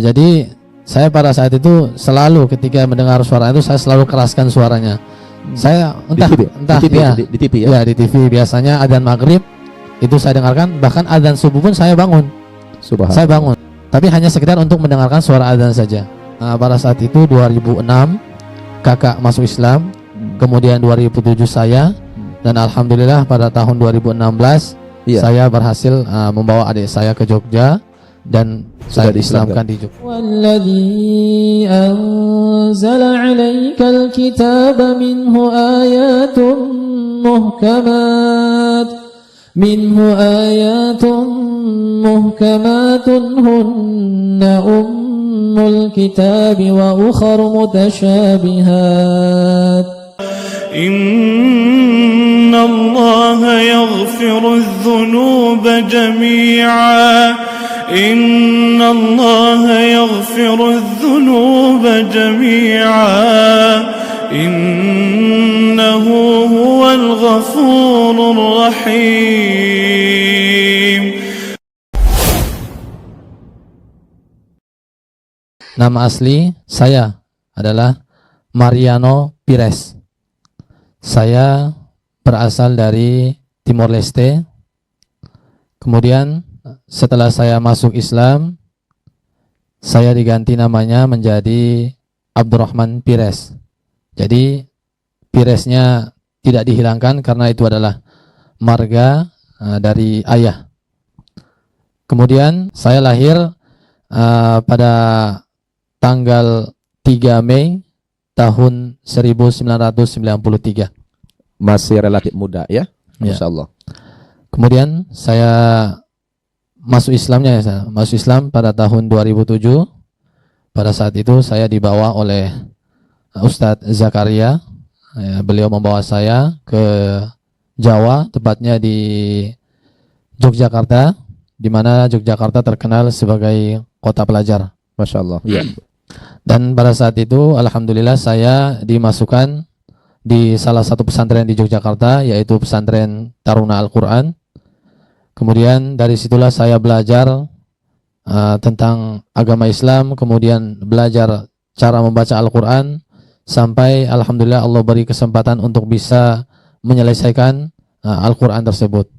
Jadi saya pada saat itu selalu ketika mendengar suara itu saya selalu keraskan suaranya. Saya entah di TV ya? Ya di TV biasanya adzan maghrib itu saya dengarkan, bahkan adzan subuh pun saya bangun. Saya bangun, tapi hanya sekedar untuk mendengarkan suara adzan saja. Nah, pada saat itu 2006 kakak masuk Islam, kemudian 2007 saya, dan alhamdulillah pada tahun 2016 saya berhasil membawa adik saya ke Jogja dan saya diislamkan di Jogja. Walladzi anzala 'alaikal kitaba minhu ayatun muhkamatun hunna ummul kitabi wa ukhra mutasyabihat. Inna Allah yaghfiru adh-dhunuba jami'a. Inna Allah yaghfiru adh-dhunuba jami'a. Innahu huwal ghafurur rahim. Nama asli saya adalah Mariano Pires. Saya berasal dari Timor Leste. Kemudian setelah saya masuk Islam, saya diganti namanya menjadi Abdurrahman Pires. Jadi Piresnya tidak dihilangkan karena itu adalah marga dari ayah. Kemudian saya lahir pada tanggal 3 Mei tahun 1993. Masih relatif muda ya? Masya Allah. Kemudian saya masuk Islamnya ya, masuk Islam pada tahun 2007. Pada saat itu saya dibawa oleh Ustadz Zakaria. Beliau membawa saya ke Jawa, tepatnya di Yogyakarta, di mana Yogyakarta terkenal sebagai kota pelajar. Masya Allah. Ya. Dan pada saat itu alhamdulillah saya dimasukkan di salah satu pesantren di Yogyakarta, yaitu pesantren Taruna Al-Quran. Kemudian dari situlah saya belajar tentang agama Islam, kemudian belajar cara membaca Al-Quran, sampai alhamdulillah Allah beri kesempatan untuk bisa menyelesaikan Al-Quran tersebut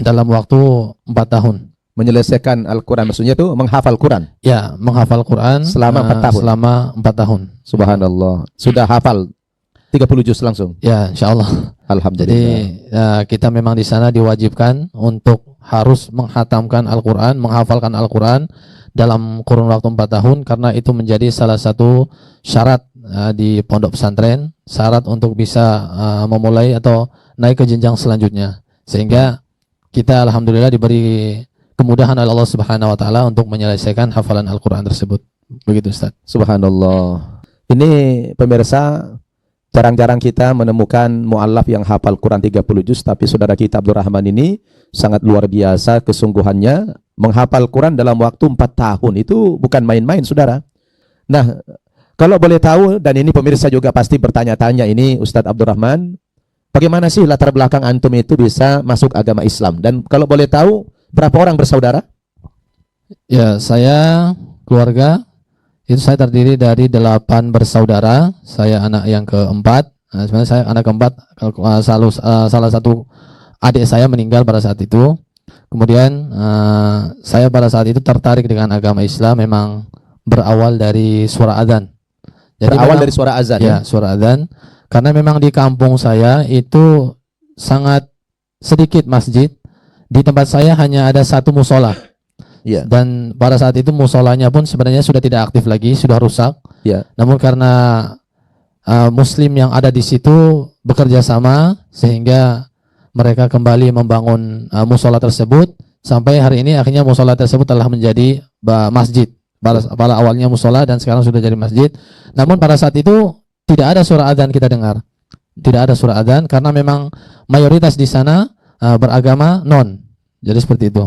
dalam waktu 4 tahun. Menyelesaikan Al-Quran maksudnya itu menghafal Quran? Ya, menghafal Quran selama 4 tahun. Selama 4 tahun. Subhanallah. Sudah hafal 30 juz langsung? Ya, insya Allah. Alhamdulillah. Jadi kita memang di sana diwajibkan untuk harus menghatamkan Al-Quran, menghafalkan Al-Quran dalam kurun waktu 4 tahun, karena itu menjadi salah satu syarat di pondok pesantren, syarat untuk bisa memulai atau naik ke jenjang selanjutnya. Sehingga kita alhamdulillah diberi kemudahan oleh Allah Subhanahu wa taala untuk menyelesaikan hafalan Al-Quran tersebut. Begitu Ustaz. Subhanallah. Ini pemirsa, jarang-jarang kita menemukan mu'allaf yang hafal Quran 30 juz, tapi saudara kita Abdurrahman ini sangat luar biasa kesungguhannya, menghafal Quran dalam waktu 4 tahun. Itu bukan main-main, saudara. Nah, kalau boleh tahu, dan ini pemirsa juga pasti bertanya-tanya, ini Ustadz Abdurrahman, bagaimana sih latar belakang antum itu bisa masuk agama Islam? Dan kalau boleh tahu, berapa orang bersaudara? Ya, saya keluarga itu saya terdiri dari 8 bersaudara. Saya anak yang keempat. Sebenarnya saya anak keempat. Salah satu adik saya meninggal pada saat itu. Kemudian saya pada saat itu tertarik dengan agama Islam memang berawal dari suara adzan. Jadi berawal dari suara azan ya? Suara adzan. Karena memang di kampung saya itu sangat sedikit masjid. Di tempat saya hanya ada 1 musola. Ya. Dan pada saat itu musolanya pun sebenarnya sudah tidak aktif lagi, sudah rusak. Ya. Namun karena Muslim yang ada di situ bekerja sama, sehingga mereka kembali membangun musola tersebut. Sampai hari ini akhirnya musola tersebut telah menjadi masjid. Pada awalnya musola dan sekarang sudah jadi masjid. Namun pada saat itu tidak ada suara adzan kita dengar. Tidak ada suara adzan karena memang mayoritas di sana beragama non. Jadi seperti itu.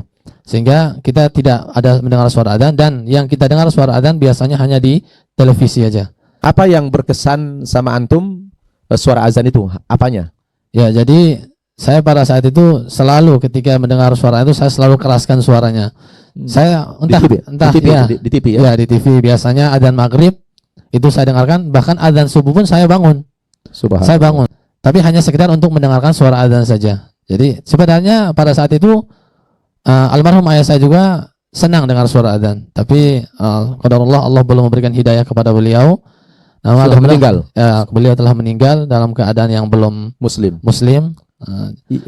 Sehingga kita tidak ada mendengar suara adzan, dan yang kita dengar suara adzan biasanya hanya di televisi aja. Apa yang berkesan sama antum suara azan itu? Apanya? Ya, jadi Saya pada saat itu selalu ketika mendengar suara itu saya selalu keraskan suaranya. Saya entah di TV, ya, di TV ya. ya di TV biasanya adzan maghrib itu saya dengarkan, bahkan adzan subuh pun saya bangun. Subhanallah. Saya bangun, tapi hanya sekedar untuk mendengarkan suara adzan saja. Jadi sebenarnya pada saat itu almarhum ayah saya juga senang dengar suara adzan, tapi qadarullah Allah belum memberikan hidayah kepada beliau. Sudah meninggal. Ya, beliau telah meninggal dalam keadaan yang belum Muslim.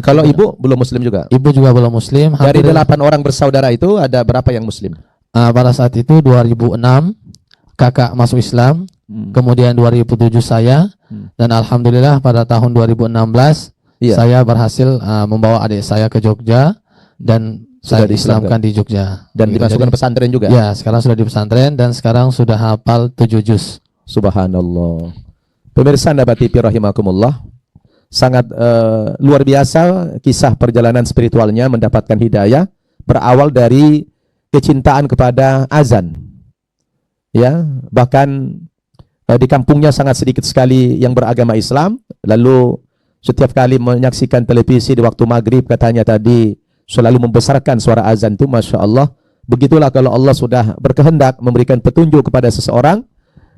Kalau ibu belum Muslim juga. ibu juga belum Muslim. Dari 8 orang bersaudara itu ada berapa yang Muslim? Pada saat itu 2006 kakak masuk Islam, kemudian 2007 saya, dan alhamdulillah pada tahun 2016 Iya. saya berhasil membawa adik saya ke Jogja dan Sudah saya diislamkan di Jogja. Dan Gitu. dimasukkan Jadi, pesantren juga. ya, sekarang sudah di pesantren dan sekarang sudah hafal 7 juz. Subhanallah. Pemirsa Naba TV rahimakumullah, sangat luar biasa kisah perjalanan spiritualnya mendapatkan hidayah, berawal dari kecintaan kepada azan. Ya, bahkan di kampungnya sangat sedikit sekali yang beragama Islam, lalu setiap kali menyaksikan televisi di waktu maghrib katanya tadi selalu membesarkan suara azan itu, Masya Allah. Begitulah kalau Allah sudah berkehendak memberikan petunjuk kepada seseorang,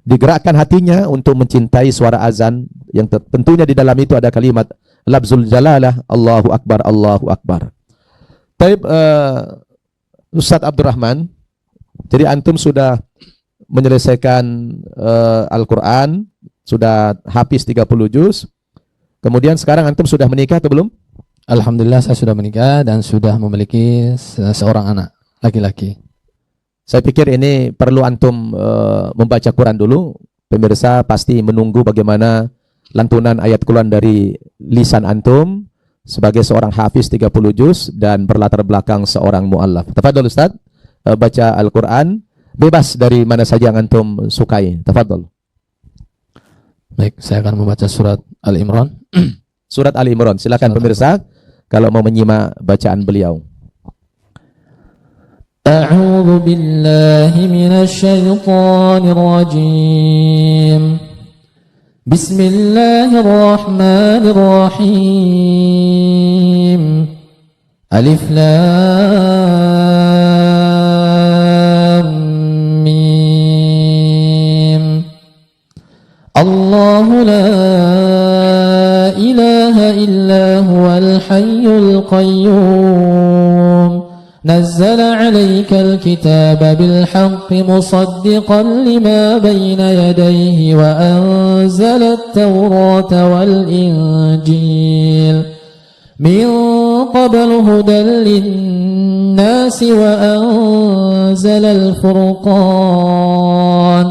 digerakkan hatinya untuk mencintai suara azan yang tentunya di dalam itu ada kalimat lafzul jalalah, Allahu Akbar, Allahu Akbar. Taib Ustadz Abdurrahman, jadi antum sudah menyelesaikan Al-Quran, sudah hafiz 30 juz, kemudian sekarang antum sudah menikah atau belum? Alhamdulillah saya sudah menikah dan sudah memiliki seorang anak laki-laki. Saya pikir ini perlu antum membaca Quran dulu. Pemirsa pasti menunggu bagaimana lantunan ayat Quran dari lisan antum sebagai seorang hafiz 30 juz dan berlatar belakang seorang muallaf. Tafadhol Ustaz, baca Al-Quran bebas dari mana saja yang antum sukai. Tafadhol. Baik, saya akan membaca surat Al-Imran. Surat Ali Imran. Silakan pemirsa kalau mau menyimak bacaan beliau. أعوذ بالله من الشيطان الرجيم بسم الله الرحمن الرحيم ألف لام ميم الله لا إله إلا هو الحي القيوم نزل عليك الكتاب بالحق مصدقا لما بين يديه وأنزل التوراة والإنجيل من قبل هدى للناس وأنزل الفرقان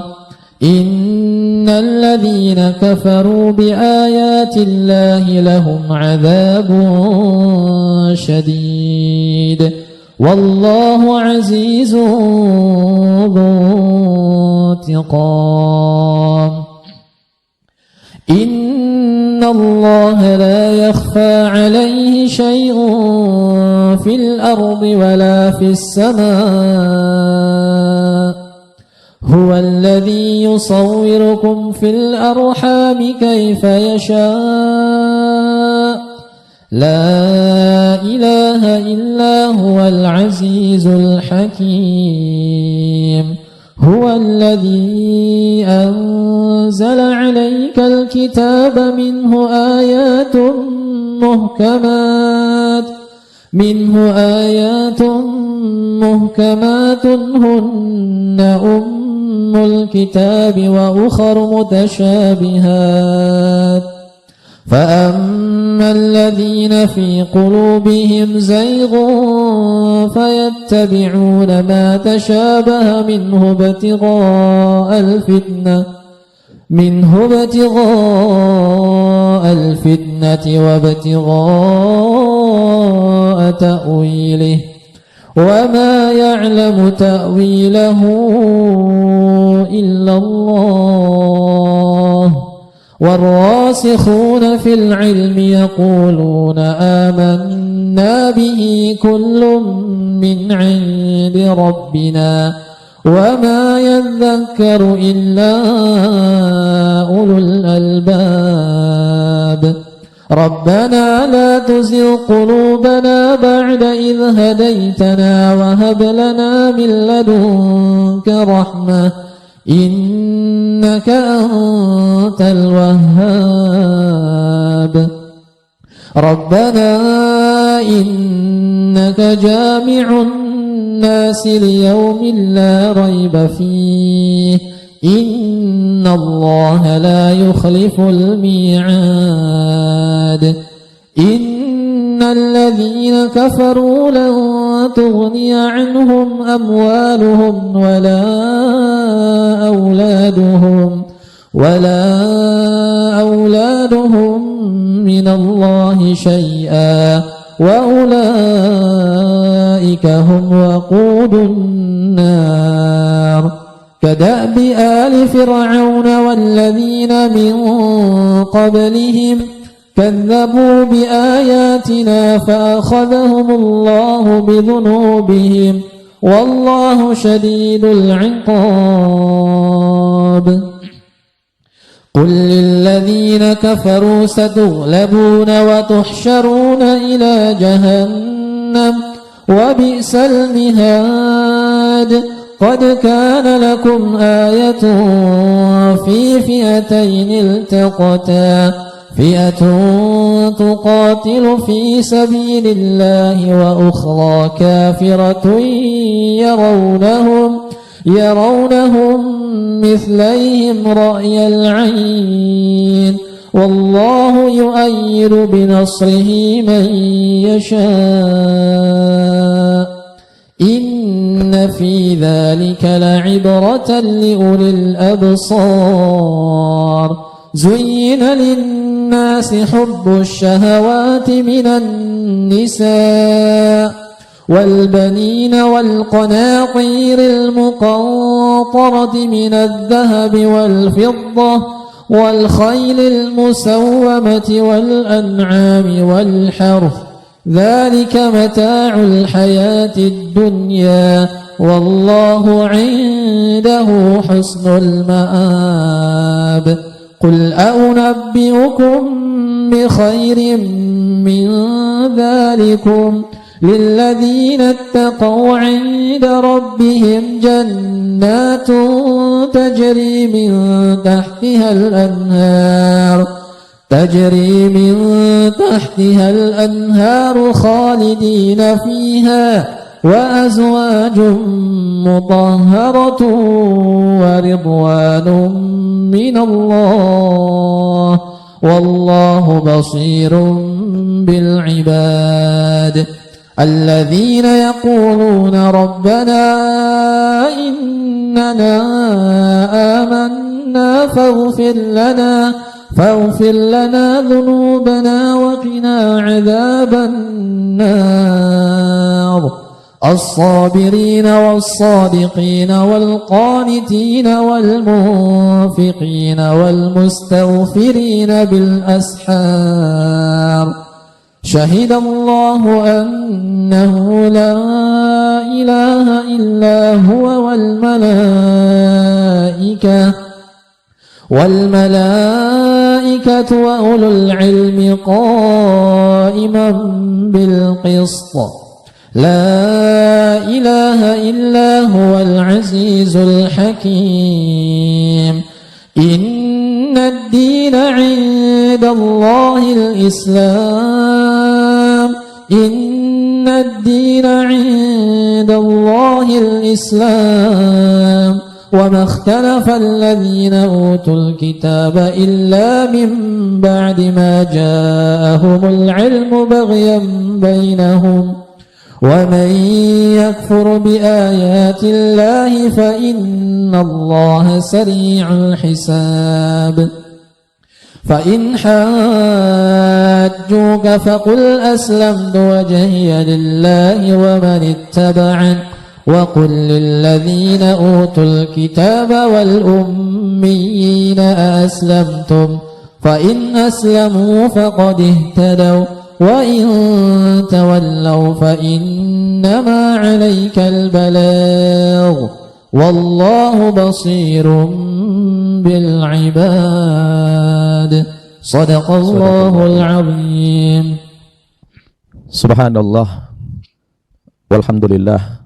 إن الذين كفروا بآيات الله لهم عذاب شديد والله عزيز ذو انتقام إن الله لا يخفى عليه شيء في الأرض ولا في السماء هو الذي يصوركم في الأرحام كيف يشاء لا إله إلا هو العزيز الحكيم هو الذي أنزل عليك الكتاب منه آيات محكمات هن أم الكتاب وأخر متشابهات فأما الذين في قلوبهم زيغ فيتبعون ما تشابه منه ابتغاء الفتنة وابتغاء تأويله وما يعلم تأويله إلا الله والراسخون في العلم يقولون آمنا به كل من عند ربنا وما يذكر إلا أولو الألباب ربنا لا تزغ قلوبنا بعد إذ هديتنا وهب لنا من لدنك رحمة إنك أنت الوهاب ربنا إنك جامع الناس ليوم لا ريب فيه إن الله لا يخلف الميعاد إن الذين كفروا لن تغني عنهم أموالهم ولا أولادهم من الله شيئا وأولئك هم وقود النار كدأب آل فرعون والذين من قبلهم كذبوا بآياتنا فأخذهم الله بذنوبهم والله شديد العقاب قل للذين كفروا ستغلبون وتحشرون إلى جهنم وبئس المهاد قد كان لكم آية في فئتين التقتا فئة تقاتل في سبيل الله وأخرى كافرة يرونهم مثليهم رأي العين والله يؤيد بنصره من يشاء إن في ذلك لعبرة لأولي الأبصار زين للناس حب الشهوات من النساء والبنين والقناطير المقنطرة من الذهب والفضة والخيل المسومة والأنعام والحرث ذلك متاع الحياة الدنيا والله عنده حسن المآب قل أنبئكم بخير من ذلكم للذين اتقوا عند ربهم جنات تجري من تحتها الأنهار خالدين فيها وأزواج مطهرة ورضوان من الله والله بصير بالعباد الذين يقولون ربنا إننا آمنا فاغفر لنا ذنوبنا وقنا عذاب النار الصابرين والصادقين والقانتين والمنفقين والمستغفرين بالأسحار شهد الله أنه لا إله إلا هو والملائكة وأولو العلم قائما بالقسط لا إله إلا هو العزيز الحكيم إن الدين عند الله الإسلام وما اختلف الذين أوتوا الكتاب إلا من بعد ما جاءهم العلم بغيا بينهم ومن يكفر بآيات الله فإن الله سريع الحساب فإن حاجوك فقل أسلمت وجهي لله ومن اتبعني وقل للذين أوتوا الكتاب والأميين أأسلمتم فإن أسلموا فقد اهتدوا وإن تولوا فإنما عليك البلاغ والله بصير بالعباد صدق الله العظيم. Subhanallah, walhamdulillah,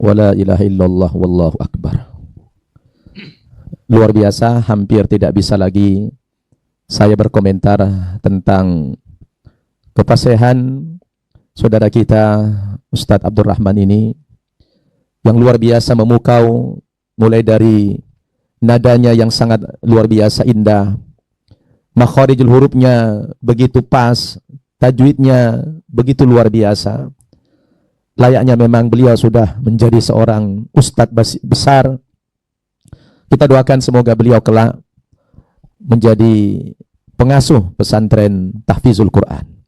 wala ilaha illallah, wallahu akbar. Luar biasa, hampir tidak bisa lagi saya berkomentar tentang kefasihan saudara kita Ustadz Abdul Rahman ini yang luar biasa memukau, mulai dari nadanya yang sangat luar biasa indah, makharijul hurufnya begitu pas, tajwidnya begitu luar biasa. Layaknya memang beliau sudah menjadi seorang ustadz besar. Kita doakan semoga beliau kelak menjadi pengasuh pesantren Tahfizul Quran.